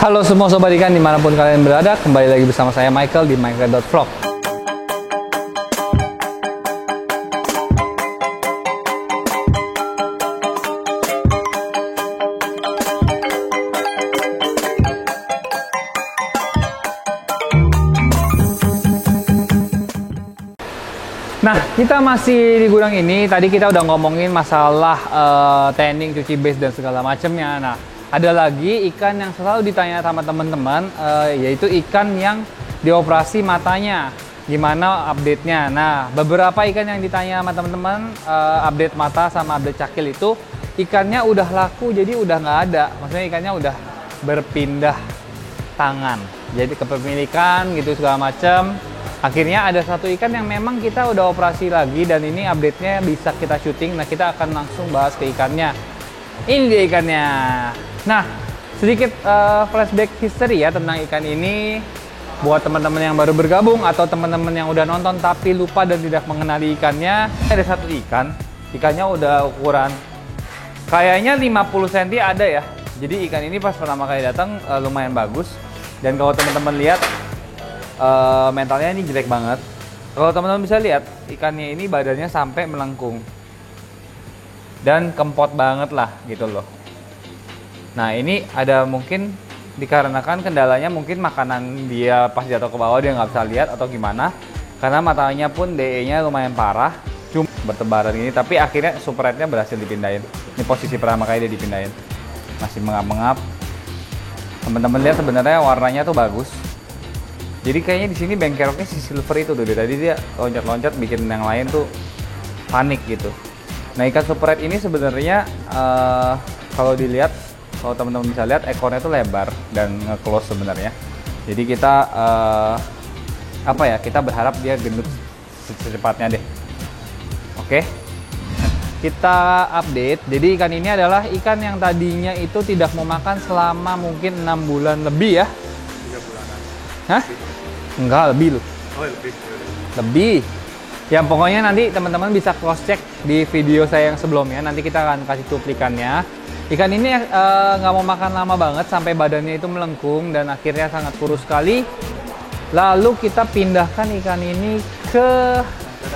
Halo semua sobat ikan dimanapun kalian berada, kembali lagi bersama saya Michael di Minecraft.vlog. Nah, kita masih di gudang ini. Tadi kita udah ngomongin masalah tanning, cuci base dan segala macamnya. Nah, ada lagi ikan yang selalu ditanya sama teman-teman, yaitu ikan yang dioperasi matanya. Gimana update-nya? Nah, beberapa ikan yang ditanya sama teman-teman, update mata sama update cakil itu, ikannya udah laku, jadi udah nggak ada. Maksudnya ikannya udah berpindah tangan. Jadi kepemilikan gitu segala macam. Akhirnya ada satu ikan yang memang kita udah operasi lagi dan ini update-nya bisa kita syuting. Nah, kita akan langsung bahas ke ikannya. Ini dia ikannya. Nah, sedikit flashback history ya tentang ikan ini. Buat teman-teman yang baru bergabung atau teman-teman yang udah nonton tapi lupa dan tidak mengenali ikannya. Ada satu ikan, ikannya udah ukuran kayaknya 50 cm ada ya. Jadi ikan ini pas pertama kali datang lumayan bagus. Dan kalau teman-teman lihat, mentalnya ini jelek banget. Kalau teman-teman bisa lihat, ikannya ini badannya sampai melengkung dan kempot banget lah gitu loh. Nah, ini ada mungkin dikarenakan kendalanya mungkin makanan dia pas jatuh ke bawah dia nggak bisa lihat atau gimana, karena matanya pun DE-nya lumayan parah, cuma bertebaran gini. Tapi akhirnya super red-nya berhasil dipindahin. Ini posisi pertama kali dia dipindahin, masih mengap-mengap. Teman-teman lihat sebenarnya warnanya tuh bagus. Jadi kayaknya di sini bengkeroknya si silver itu tuh, tadi dia loncat-loncat bikin yang lain tuh panik gitu. Nah, ikan super red ini sebenarnya kalau dilihat, kalau teman-teman bisa lihat ekornya tuh lebar dan nge-close sebenarnya. Jadi kita kita berharap dia gendut secepatnya deh. Oke. Kita update. Jadi ikan ini adalah ikan yang tadinya itu tidak mau makan selama mungkin 6 bulan lebih ya. 3 bulanan. Hah? Enggak, lebih loh. Oh, lebih. Lebih. Ya pokoknya nanti teman-teman bisa cross check di video saya yang sebelumnya. Nanti kita akan kasih cuplikannya. Ikan ini nggak mau makan lama banget sampai badannya itu melengkung dan akhirnya sangat kurus sekali. Lalu kita pindahkan ikan ini ke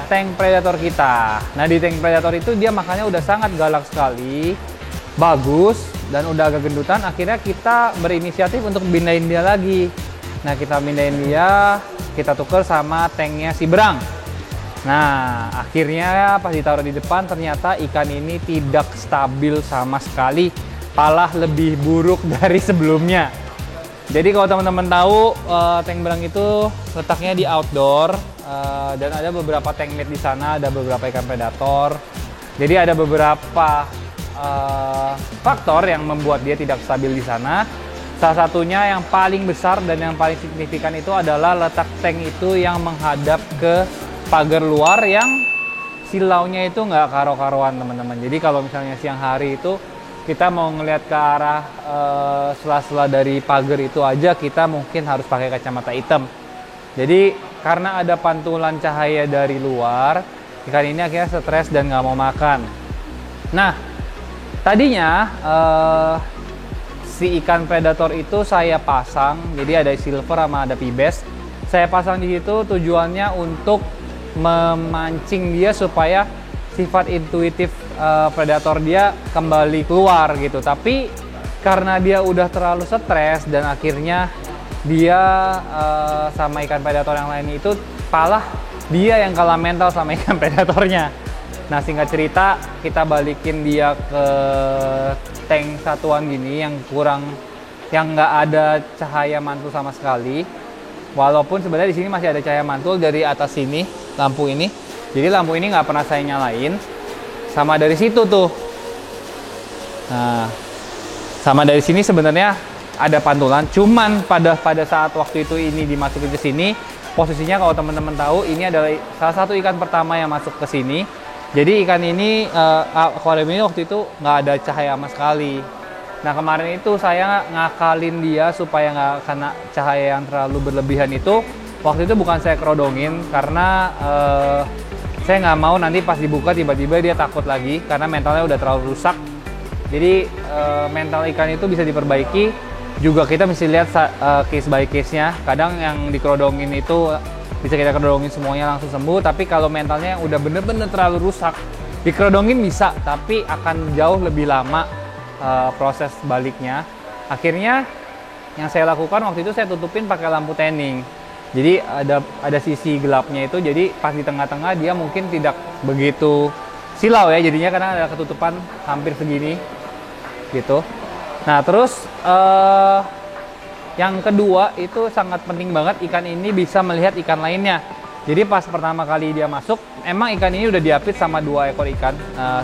tank predator kita. Nah, di tank predator itu dia makannya udah sangat galak sekali, bagus dan udah agak gendutan. Akhirnya kita berinisiatif untuk pindahin dia lagi. Nah, kita pindahin dia, kita tuker sama tanknya si Berang. Nah, akhirnya pas ditaruh di depan ternyata ikan ini tidak stabil sama sekali, malah lebih buruk dari sebelumnya. Jadi kalau teman-teman tahu, tank Berang itu letaknya di outdoor dan ada beberapa tank mate di sana, ada beberapa ikan predator. Jadi ada beberapa faktor yang membuat dia tidak stabil di sana. Salah satunya yang paling besar dan yang paling signifikan itu adalah letak tank itu yang menghadap ke pagar luar yang silaunya itu nggak karo-karoan teman-teman. Jadi kalau misalnya siang hari itu kita mau ngelihat ke arah sela-sela dari pagar itu aja, kita mungkin harus pakai kacamata hitam. Jadi karena ada pantulan cahaya dari luar, ikan ini akhirnya stres dan nggak mau makan. Nah, tadinya si ikan predator itu saya pasang, jadi ada silver sama ada pibes. Saya pasang di situ tujuannya untuk memancing dia supaya sifat intuitif predator dia kembali keluar gitu. Tapi karena dia udah terlalu stres dan akhirnya dia sama ikan predator yang lain itu malah dia yang kalah mental sama ikan predatornya. Nah, singkat cerita kita balikin dia ke tank satuan gini yang nggak ada cahaya mantul sama sekali. Walaupun sebenarnya di sini masih ada cahaya mantul dari atas sini, lampu ini. Jadi lampu ini nggak pernah saya nyalain. Sama dari situ tuh. Nah, sama dari sini sebenarnya ada pantulan. Cuman pada saat waktu itu ini dimasukin ke sini, posisinya kalau teman-teman tahu ini adalah salah satu ikan pertama yang masuk ke sini. Jadi ikan ini, akuarium ini waktu itu nggak ada cahaya sama sekali. Nah, kemarin itu saya ngakalin dia supaya nggak kena cahaya yang terlalu berlebihan itu. Waktu itu bukan saya kerodongin, karena saya nggak mau nanti pas dibuka tiba-tiba dia takut lagi, karena mentalnya udah terlalu rusak. Jadi mental ikan itu bisa diperbaiki juga kita mesti lihat case by case-nya. Kadang yang dikerodongin itu bisa kita kerodongin semuanya langsung sembuh, tapi kalau mentalnya yang udah bener-bener terlalu rusak, dikerodongin bisa, tapi akan jauh lebih lama proses baliknya. Akhirnya yang saya lakukan waktu itu saya tutupin pakai lampu tanning. Jadi ada sisi gelapnya itu, jadi pas di tengah-tengah dia mungkin tidak begitu silau ya jadinya karena ada ketutupan hampir segini gitu. Nah terus yang kedua itu sangat penting banget, ikan ini bisa melihat ikan lainnya. Jadi pas pertama kali dia masuk, emang ikan ini udah diapit sama 2 ekor ikan.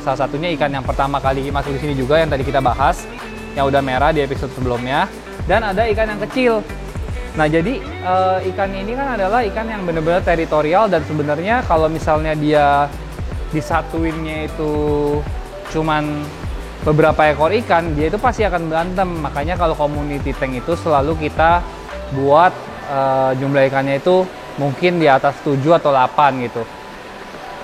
Salah satunya ikan yang pertama kali masuk di sini juga yang tadi kita bahas, yang udah merah di episode sebelumnya. Dan ada ikan yang kecil. Nah jadi ikan ini kan adalah ikan yang benar-benar teritorial, dan sebenarnya kalau misalnya dia disatuinnya itu cuman beberapa ekor ikan, dia itu pasti akan berantem. Makanya kalau community tank itu selalu kita buat jumlah ikannya itu mungkin di atas 7 atau 8 gitu.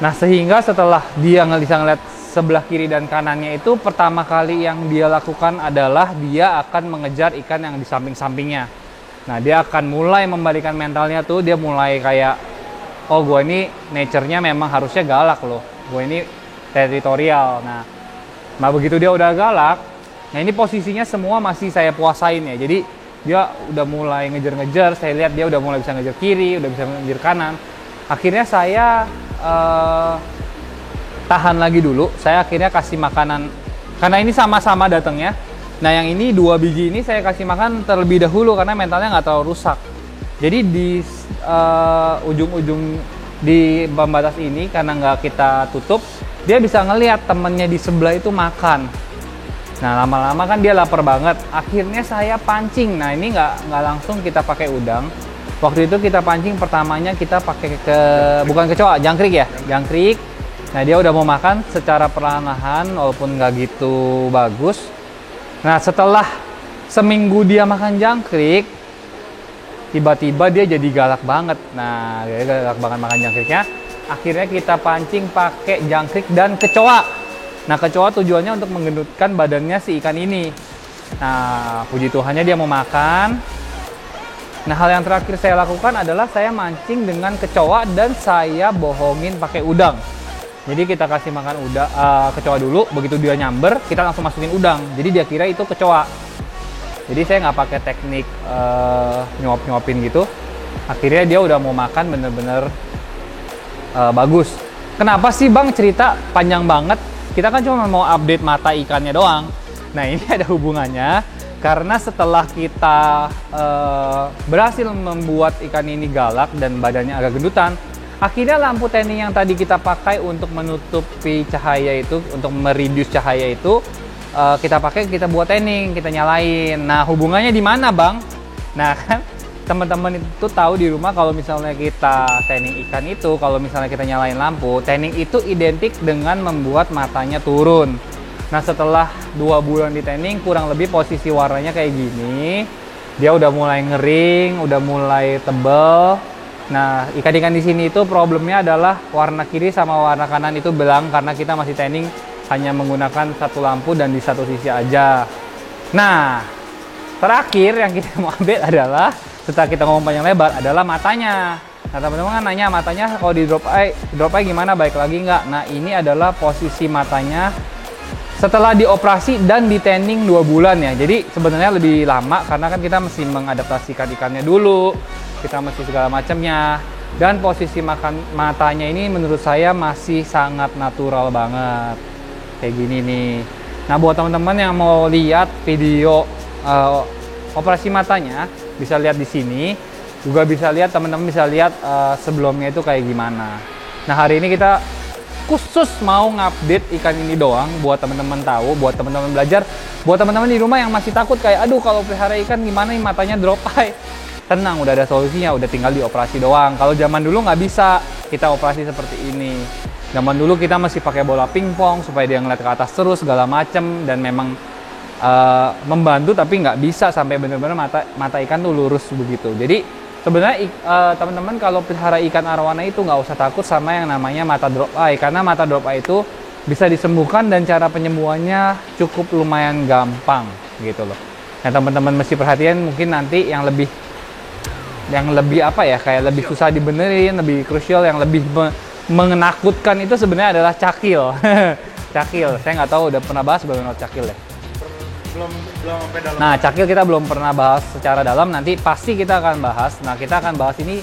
Nah sehingga setelah dia bisa ngeliat sebelah kiri dan kanannya itu, pertama kali yang dia lakukan adalah dia akan mengejar ikan yang di samping-sampingnya. Nah dia akan mulai membalikan mentalnya tuh, dia mulai kayak, oh gue ini nature-nya memang harusnya galak loh, gue ini teritorial. Nah begitu dia udah galak, nah ini posisinya semua masih saya puasain ya. Jadi dia udah mulai ngejar-ngejar, saya lihat dia udah mulai bisa ngejar kiri, udah bisa ngejar kanan. Akhirnya saya tahan lagi dulu, saya akhirnya kasih makanan, karena ini sama-sama datangnya. Nah yang ini 2 biji ini saya kasih makan terlebih dahulu karena mentalnya nggak terlalu rusak. Jadi di ujung-ujung di pembatas ini karena nggak kita tutup, dia bisa ngelihat temennya di sebelah itu makan. Nah lama-lama kan dia lapar banget. Akhirnya saya pancing. Nah ini nggak langsung kita pakai udang. Waktu itu kita pancing pertamanya kita pakai bukan kecoa, jangkrik ya, jangkrik. Nah dia udah mau makan secara perlahan-lahan walaupun nggak gitu bagus. Nah setelah seminggu dia makan jangkrik, tiba-tiba dia jadi galak banget. Nah dia galak banget makan jangkriknya. Akhirnya kita pancing pakai jangkrik dan kecoa. Nah kecoa tujuannya untuk menggendutkan badannya si ikan ini. Nah puji Tuhannya dia mau makan. Nah hal yang terakhir saya lakukan adalah saya mancing dengan kecoa dan saya bohongin pakai udang. Jadi kita kasih makan kecoa dulu, begitu dia nyamber, kita langsung masukin udang. Jadi dia kira itu kecoa. Jadi saya nggak pakai teknik nyuap-nyuapin gitu. Akhirnya dia udah mau makan bener-bener bagus. Kenapa sih Bang cerita panjang banget? Kita kan cuma mau update mata ikannya doang. Nah ini ada hubungannya, karena setelah kita berhasil membuat ikan ini galak dan badannya agak gendutan, akhirnya lampu tanning yang tadi kita pakai untuk menutupi cahaya itu, untuk mereduce cahaya itu, kita pakai, kita buat tanning, kita nyalain. Nah hubungannya di mana Bang? Nah kan teman-teman itu tahu di rumah kalau misalnya kita tanning ikan itu, kalau misalnya kita nyalain lampu, tanning itu identik dengan membuat matanya turun. Nah setelah 2 bulan di tanning, kurang lebih posisi warnanya kayak gini. Dia udah mulai ngering, udah mulai tebel. Nah, ikan-ikan di sini itu problemnya adalah warna kiri sama warna kanan itu belang karena kita masih tanning hanya menggunakan satu lampu dan di satu sisi aja. Nah, terakhir yang kita mau ambil adalah setelah kita ngomong panjang lebar adalah matanya. Nah, teman-teman kan nanya matanya kalau di drop eye gimana, baik lagi nggak? Nah, ini adalah posisi matanya setelah dioperasi dan di tanning 2 bulan ya. Jadi sebenarnya lebih lama karena kan kita mesti mengadaptasikan ikannya dulu. Kita mesti segala macamnya, dan posisi matanya ini menurut saya masih sangat natural banget kayak gini nih. Nah buat teman-teman yang mau lihat video operasi matanya, bisa lihat di sini, juga bisa lihat, teman-teman bisa lihat sebelumnya itu kayak gimana. Nah hari ini kita khusus mau ngupdate ikan ini doang buat teman-teman tahu, buat teman-teman belajar, buat teman-teman di rumah yang masih takut kayak aduh kalau pelihara ikan gimana nih matanya drop eye. Tenang, udah ada solusinya, udah tinggal dioperasi doang. Kalau zaman dulu nggak bisa kita operasi seperti ini. Zaman dulu kita masih pakai bola pingpong supaya dia ngeliat ke atas terus segala macem, dan memang membantu tapi nggak bisa sampai bener-bener mata ikan tuh lurus begitu. Jadi sebenarnya teman-teman kalau pelihara ikan arwana itu nggak usah takut sama yang namanya mata drop eye, karena mata drop eye itu bisa disembuhkan dan cara penyembuhannya cukup lumayan gampang gitu loh. Yang teman-teman mesti perhatian mungkin nanti yang lebih apa ya, kayak lebih susah dibenerin, lebih krusial, yang lebih menakutkan itu sebenarnya adalah cakil. Cakil, saya nggak tahu udah pernah bahas belum cakil ya? Belum sampai dalam. Nah, cakil kita belum pernah bahas secara dalam, nanti pasti kita akan bahas. Nah, kita akan bahas ini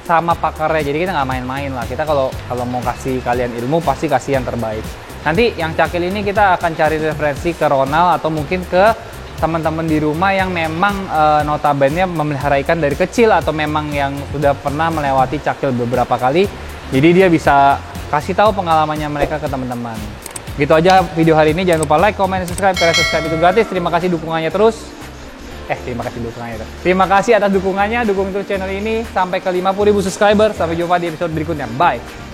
sama pakarnya, jadi kita nggak main-main lah. Kita kalau mau kasih kalian ilmu, pasti kasih yang terbaik. Nanti yang cakil ini kita akan cari referensi ke Ronald atau mungkin ke teman-teman di rumah yang memang notabene memelihara ikan dari kecil atau memang yang sudah pernah melewati cakil beberapa kali. Jadi dia bisa kasih tahu pengalamannya mereka ke teman-teman. Gitu aja video hari ini. Jangan lupa like, comment, dan subscribe. Karena subscribe itu gratis. Terima kasih dukungannya terus. Terima kasih atas dukungannya. Dukung terus channel ini sampai ke 50.000 subscriber. Sampai jumpa di episode berikutnya. Bye.